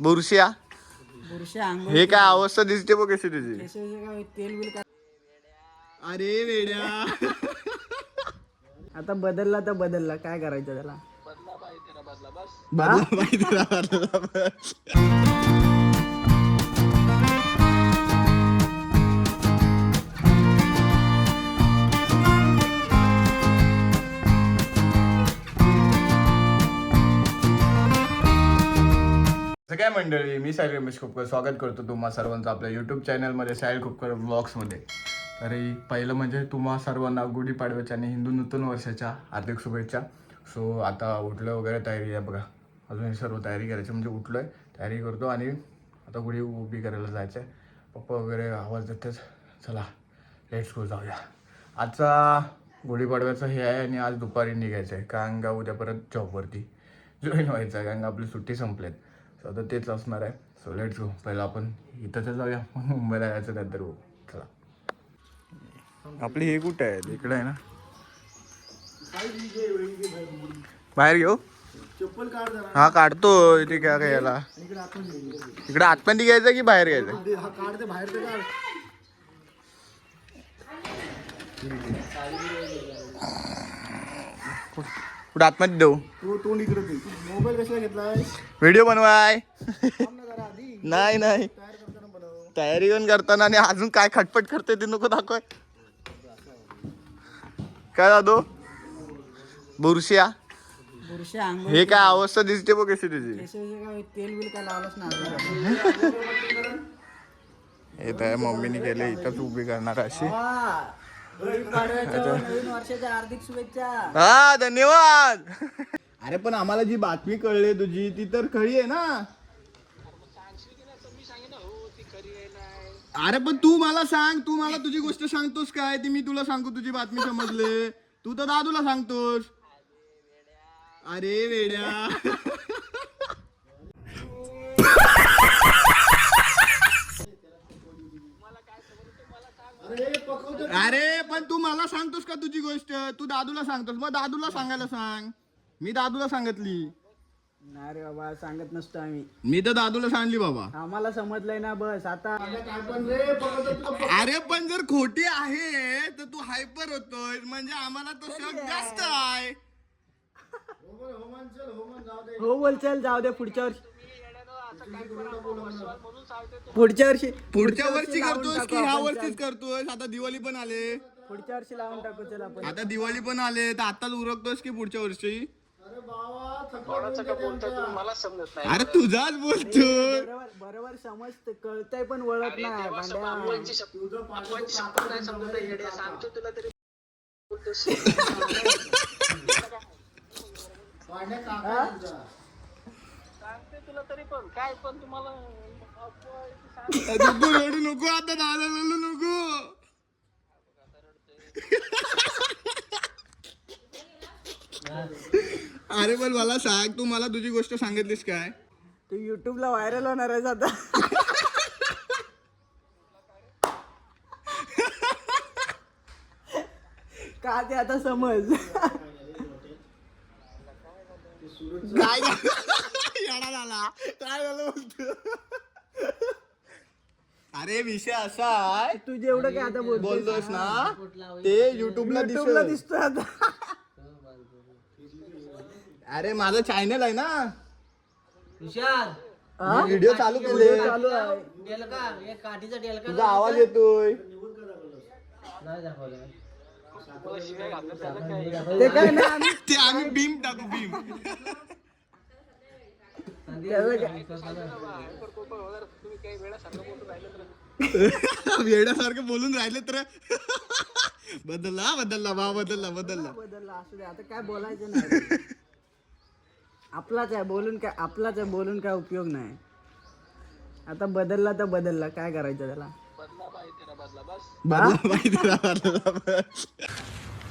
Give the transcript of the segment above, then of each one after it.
बुरशिया बुरशा आंघोळ हे काय अवस्था दिसते बघ कशी तुझी. काय तेल बिल काय अरे वेड्या. आता बदलला तर बदलला, काय करायचं त्याला. बदला पाहिजे ना, बदला बस. काय मंडळी, मी साहिल रमेश खोपकर स्वागत करतो तुम्हा सर्वांचं आपल्या यूट्यूब चॅनलमध्ये साहिल खोपकर ब्लॉग्समध्ये. तरी पहिलं म्हणजे तुम्हा सर्वांना गुढीपाडव्याच्या आणि हिंदू नूतन वर्षाच्या हार्दिक शुभेच्छा. सो आता उठलं वगैरे, तयारी आहे बघा. अजून हे सर्व तयारी करायची, म्हणजे उठलो आहे, तयारी करतो आणि आता गुढी उभी करायला जायचं आहे. पप्पा वगैरे आवाज देतेच, चला लेट्स गो जाऊया. आजचा गुढीपाडव्याचं हे आहे आणि आज दुपारी निघायचं आहे, कारण का उद्या परत जॉबवरती जॉईन व्हायचं आहे, कारण का आपली सुट्टी संपलेत. सो आता तेच असणार आहे. So let's go. पहिलं आपण इथंच जाऊया, मग मुंबईला जायचं नंतर हो. चला. आपली हे कुठे आहे? इकडे आहे ना, बाहेर घेऊ. चप्पल काढ जरा. हा काढतो. इथे काय काय याला इकडे आतमध्ये घ्यायचं की बाहेर घ्यायचं? हा काढ ते बाहेर ते काढ. कुठं आतमध्ये देऊ? तू तोंड इकडे दे. मोबाईल कशाला घेतलाय? व्हिडिओ बनवाय. जरा आधी नाही नाही, तयार करताना बनव. तयारी पण करताना आणि अजून काय खटपट करते ते नको दाखवाय. काय दादो? बुरशिया बुरशा आंघोळ हे काय अवस्था दिसते बघ कशी तुझी. काय तेल बिल काय लावलंच ना. हे तर मम्मीने केले, इथंच उभी करणार अशी. नवीन वर्षाच्या हार्दिक शुभेच्छा. हा धन्यवाद. अरे पण आम्हाला जी बातमी कळली तुझी ती तर खरी आहे ना. अरे पण तू मला सांग, तू मला तुझी गोष्ट सांगतोस काय? ती मी तुला सांगू तुझी बातमी समजले, तू तर दादूला सांगतोस. अरे वेड्या. अरे पण तू मला सांगतोस का तुझी गोष्ट? तू दादूला सांगतोस, मग दादूला सांगायला सांग. मी दादूला सांगितली. नाही रे बाबा, सांगत नसतो आम्ही. मी तर दादूला सांगली बाबा. आम्हाला समजलंय ना, बस आता. अरे पण जर खोटी आहे तर तू हायपर होतोय, म्हणजे आम्हाला तो शक जास्त आहे. हो बोल, चल जाऊ दे. पुढच्या वर्षी पुढच्या वर्षी पुढच्या वर्षी लावून करतोस टाकू की ह्या आपण, वर्षीच करतोय? आता दिवाळी पण आले. पुढच्या वर्षी लावून टाकू. चल आपण. आता दिवाळी पण आले तर आताच उरकतोस की पुढच्या वर्षी? अरे तुझाच बोलतो. बरोबर बरोबर समजते, कळतंय पण वळत नाही भांड्या. नको रडू नको, आता दादा रडू नको. अरे पण मला सांग, तू मला तुझी गोष्ट सांगितलीस काय? तू युट्यूबला व्हायरल होणार आहेस आता. का ते आता समज. काय येडा झाला, काय झालं बोलतो? अरे विषय असा आहे, तू जेवढं काय आता बोलतोस ना ते युट्यूबला दिसतोय आता. अरे माझं चॅनल आहे ना, हा? व्हिडिओ चालू केले. चालू आहे. तुझा आवाज येतोय. ते काय नाही आम्ही ते आम्ही भीम टाकू, भीम. वेड्यासारखं बोलून राहिले तर बदलला बदलला बा बदलला बदलला बदलला. असू दे, आता काय बोलायचं नाही. आपलाच आहे बोलून काय, आपलाच आहे बोलून काय उपयोग नाही. आता बदलला तर बदलला, काय करायचं त्याला. बदला पाहिजे.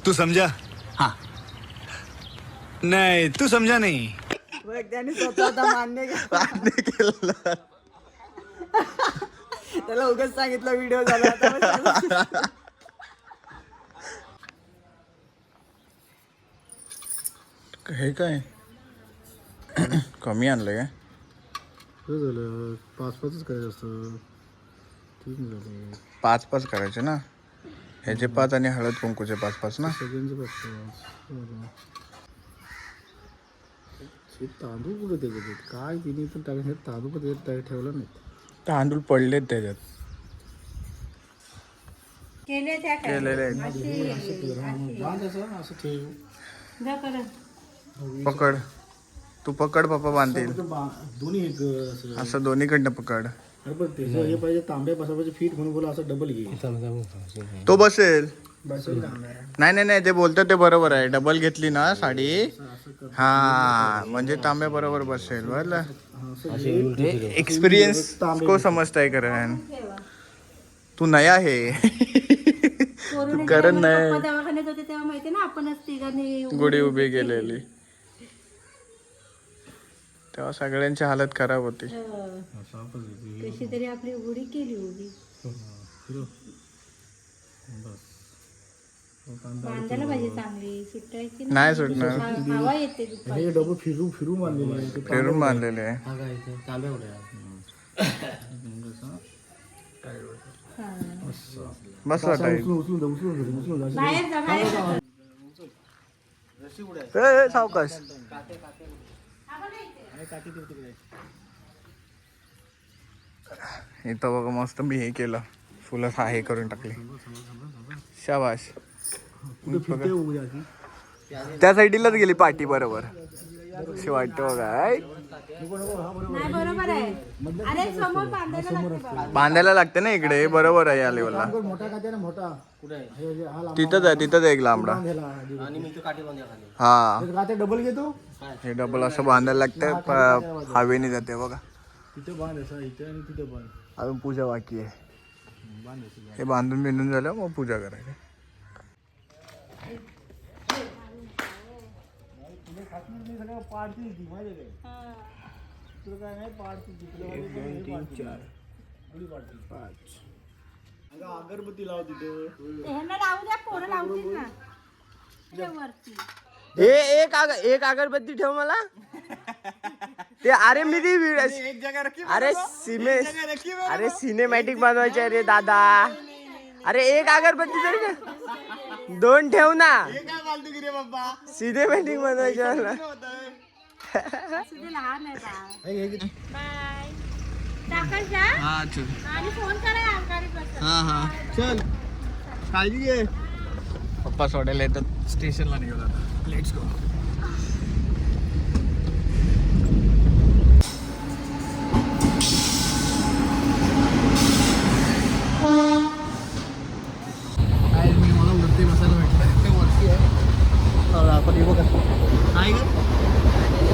तू समझा? हाँ. नहीं तू समझा नहीं. बघ, त्याने स्वतः आता मान्य केलं. त्याला उगाच सांगितलं व्हिडिओ झाला आता. हे काय कमी आणलं काय? झालं 5-5च करायचं असतं. ठीक झालं. 5-5 करायचे ना, ह्याचे 5 आणि हळद कुंकूचे 5-5 ना. सगळ्यांचं 5-5. हे तांदूळ कुठे त्याच्यात काय तिने पण टाकले हे तांदूळ पण त्याच्यात ठेवला नाही. तांदूळ पडलेत त्याच्यात केले त्या काय केलेले आहेत. बांध असं ठेव. जा करा. पकड, तू पकड, पप्पा बांधतील. दोन्ही एक असं असं दोन्हीकडनं पकड. अरे पण त्याचं हे पाहिजे तांब्या बसायचे फीट म्हणून बोला असं डबल घे. तो बसेल. बसेल नाही ते बोलतात ते बरोबर आहे. डबल घेतली ना साडी, हा म्हणजे तांब्या बरोबर बसेल. बरं, एक्सपिरियन्स को समजता है करण, तू नया है. कोरोनाच्या करण टायमाला नाही. पप्पा दवाखान्यात होते तेव्हा माहिती ना आपणच तिघांनी गुढी उभी केलेली, तेव्हा सगळ्यांची हालत खराब होती. कशी तरी आपली गुढी केली उभी. बांधायला पाहिजे चांगली, सुटायची नाही सुटणार, हवा येते दुपारी. हे डबल फिरून बांधलेलं आहे ते. फिरून बांधलेले आहे. तांब्या उड्या हा. बस वाटाय. उचलून बाहेर जा, बाहेर जा. सावकाश. इथं बघा मस्त मी हे केलं, फुलं हे करून टाकले. शाबाश. त्या साईडलाच गेली पाठी बरोबर. अशी वाटतं बघा. नाही बरोबर आहे. अरे समोर बांधायला लागते बाबा. बांधायला लागते ना इकडे, बरोबर आहे या लेवलला. मोठा खाते ना मोठा कुठे तिथंच आहे एक लांबडा. हा, डबल घेतो हे डबल असं बांधायला लागतं, हवेने जाते बघा. तिथे बांध असा इथे आणि तिथे बांध. अजून पूजा बाकी आहे. हे बांधून बिंधून झालं मग पूजा करायची. अगरबत्ती लाव तिथे. ह्यांना लावू द्या, पोरं लावतील ना त्या वरती. एक अगरबत्ती ठेव मला. ते अरे मी ती अरे सिनेमॅटिक बनवायचे रे दादा. अरे एक अगरबत्ती तरी ना, 2 ठेव ना. सिनेमॅटिक बनवायचे मला. तुझे लहान आहे बा. बाय. टाकायचं जा. आणि फोन करा आमकारी कसं. चल, काळजी घे. पप्पा सोडायला येतात स्टेशनला निघाला. Let's go. मला वरती बसायला भेटलं. ते वरती आहे आपण हे बघा काय ग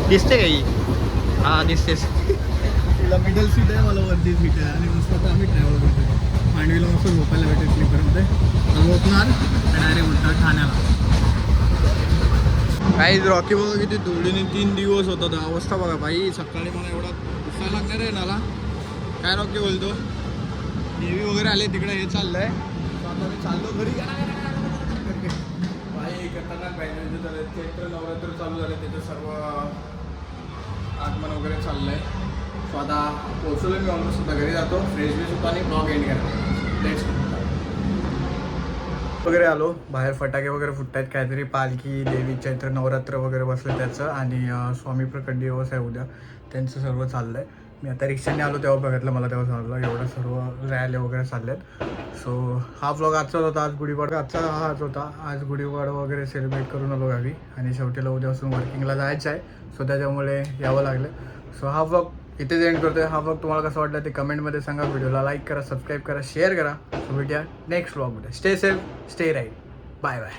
दिसते काही? हा दिसतेस. तुला मिडल सीट आहे, मला वरती सीट आहे आणि मस्त आता आम्ही ट्रॅव्हल करतो. मांडवीला मस्त झोपायला भेटेल स्लीपरमध्ये. झोपणार आणि डायरेक्ट उलटा ठाण्याला. काही रॉकी बघा किती धुळीने 3 दिवस होता. अवस्था बघा भाई. सकाळी मला एवढा गुस्सा लागणार आहे नाला. काय रॉकी बोलतो, देवी वगैरे आले तिकडे, हे चाललंय. आता मी चाललो घरी. भाई खतरनाक पाहिजे. तर चैत्र नवरात्र चालू झाले, त्याचं सर्व आगमन वगैरे चाललंय. सो आता पोहोचलो मी ऑलमोस्ट. आता घरी जातो, फ्रेश बीस होतो आणि ब्लॉग एंड करतो. लेट्स वगैरे आलो. बाहेर फटाके वगैरे फुटतायत. काहीतरी पालखी, देवी, चैत्र नवरात्र वगैरे बसलं त्याचं. आणि स्वामी प्रकट दिवस आहे उद्या, त्यांचं सर्व चाललं आहे. मी आता रिक्षाने आलो तेव्हा बघितलं, मला तेव्हा समजलं एवढं सर्व रॅली वगैरे चालले आहेत. सो हा व्लॉग आजचाच होता. आज गुढीपाडवा आजचा हाच होता. आज गुढीपाडवा वगैरे सेलिब्रेट करून आलो गावी आणि शेवटीला उद्यापासून वर्किंगला जायचं आहे. सो त्याच्यामुळे यावं लागलं. सो हा व्लॉग इथेच एंड करतोय. हा व्लॉग तुम्हाला कसं वाटलं ते कमेंटमध्ये सांगा. व्हिडिओला लाईक करा, सबस्क्राईब करा, शेअर करा. सो भेटूया नेक्स्ट व्लॉगमध्ये. Stay safe, stay right. Bye bye.